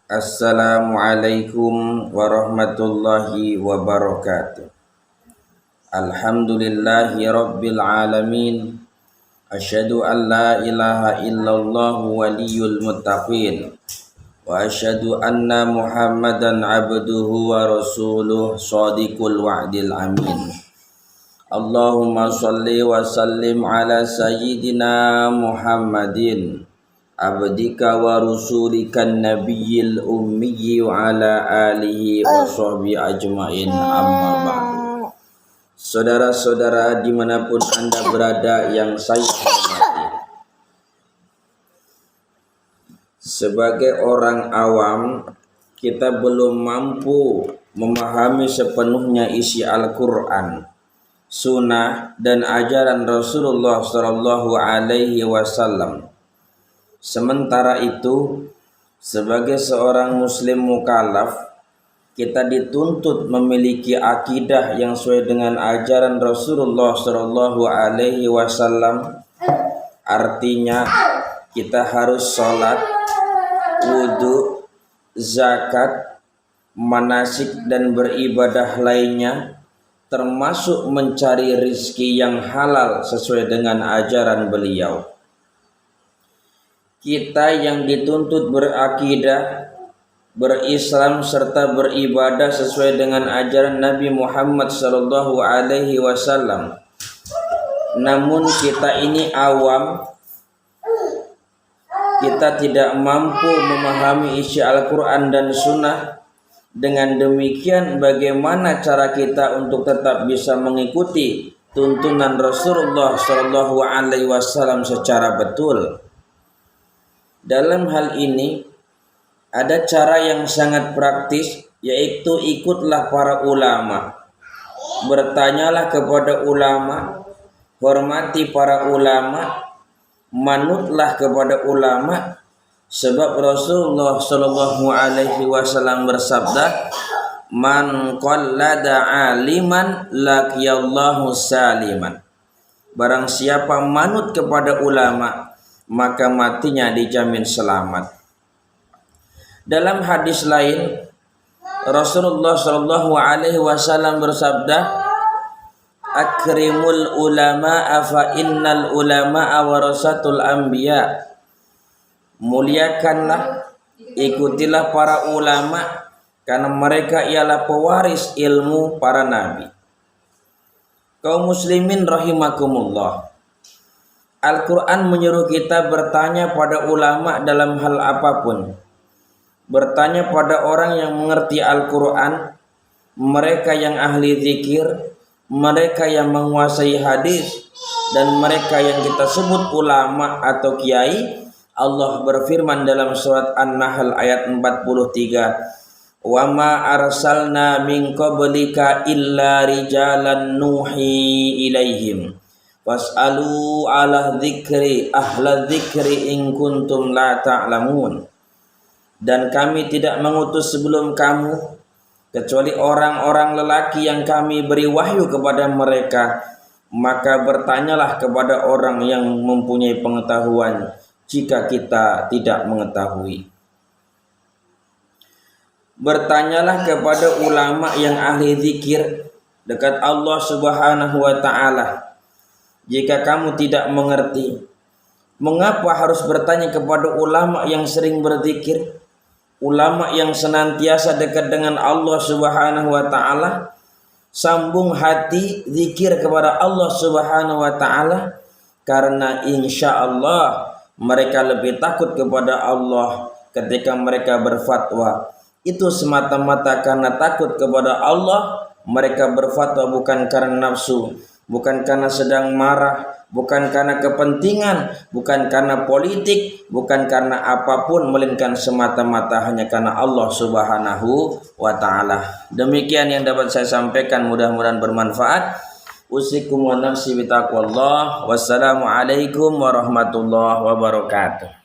Assalamualaikum warahmatullahi wabarakatuh. Alhamdulillahi rabbil alamin. Asyhadu an la ilaha illallah waliyul muttaqin. Wa asyhadu anna Muhammadan abduhu wa rasuluh shadiqul wa'dil amin. Allahumma shalli wa sallim ala sayyidina Muhammadin abdika wa rusulikan nabiyil ummi wa ala alihi wa sahbihi ajmain, amma ba'du. Saudara-saudara dimanapun Anda berada yang saya hormati, sebagai orang awam kita belum mampu memahami sepenuhnya isi Al-Quran, sunnah dan ajaran Rasulullah Sallallahu Alaihi Wasallam. Sementara itu, sebagai seorang muslim mukallaf, kita dituntut memiliki akidah yang sesuai dengan ajaran Rasulullah Sallallahu Alaihi Wasallam. Artinya, kita harus sholat, wudhu, zakat, manasik dan beribadah lainnya, termasuk mencari rizki yang halal sesuai dengan ajaran beliau. Kita yang dituntut berakidah, berislam serta beribadah sesuai dengan ajaran Nabi Muhammad sallallahu alaihi wasallam. Namun kita ini awam, kita tidak mampu memahami isi Al-Quran dan Sunnah. Dengan demikian, bagaimana cara kita untuk tetap bisa mengikuti tuntunan Rasulullah sallallahu alaihi wasallam secara betul? Dalam hal ini ada cara yang sangat praktis, yaitu ikutlah para ulama. Bertanyalah kepada ulama, hormati para ulama, manutlah kepada ulama, sebab Rasulullah sallallahu alaihi wasallam bersabda, "Man qallada aliman laqiyallahu saliman." Barang siapa manut kepada ulama, maka matinya dijamin selamat. Dalam hadis lain, Rasulullah sallallahu alaihi wasallam bersabda, "Akrimul ulama'a fa innal ulama'a warasatul anbiya." Muliakanlah, ikutilah para ulama, karena mereka ialah pewaris ilmu para nabi. Kaum muslimin rahimakumullah, Al-Quran menyuruh kita bertanya pada ulama dalam hal apapun. Bertanya pada orang yang mengerti Al-Quran, mereka yang ahli zikir, mereka yang menguasai hadis, dan mereka yang kita sebut ulama atau kiai. Allah berfirman dalam surat An-Nahl ayat 43, "Wa ma arsalna min qablika illa rijalan nuhi ilaihim was'alu ahla dzikri in kuntum la ta'lamun." Dan kami tidak mengutus sebelum kamu kecuali orang-orang lelaki yang kami beri wahyu kepada mereka, maka bertanyalah kepada orang yang mempunyai pengetahuan jika kita tidak mengetahui. Bertanyalah kepada ulama yang ahli zikir dekat Allah Subhanahu wa ta'ala jika kamu tidak mengerti. Mengapa harus bertanya kepada ulama yang sering berzikir, ulama yang senantiasa dekat dengan Allah Subhanahu wa ta'ala? Sambung hati zikir kepada Allah Subhanahu wa ta'ala, karena insya Allah mereka lebih takut kepada Allah ketika mereka berfatwa. Itu semata-mata karena takut kepada Allah. Mereka berfatwa bukan karena nafsu, bukan karena sedang marah, bukan karena kepentingan, bukan karena politik, bukan karena apapun, melainkan semata-mata hanya karena Allah Subhanahu wa ta'ala. Demikian yang dapat saya sampaikan, mudah-mudahan bermanfaat. Usikum wa nafsi bitaqwallah. Wassalamualaikum warahmatullahi wabarakatuh.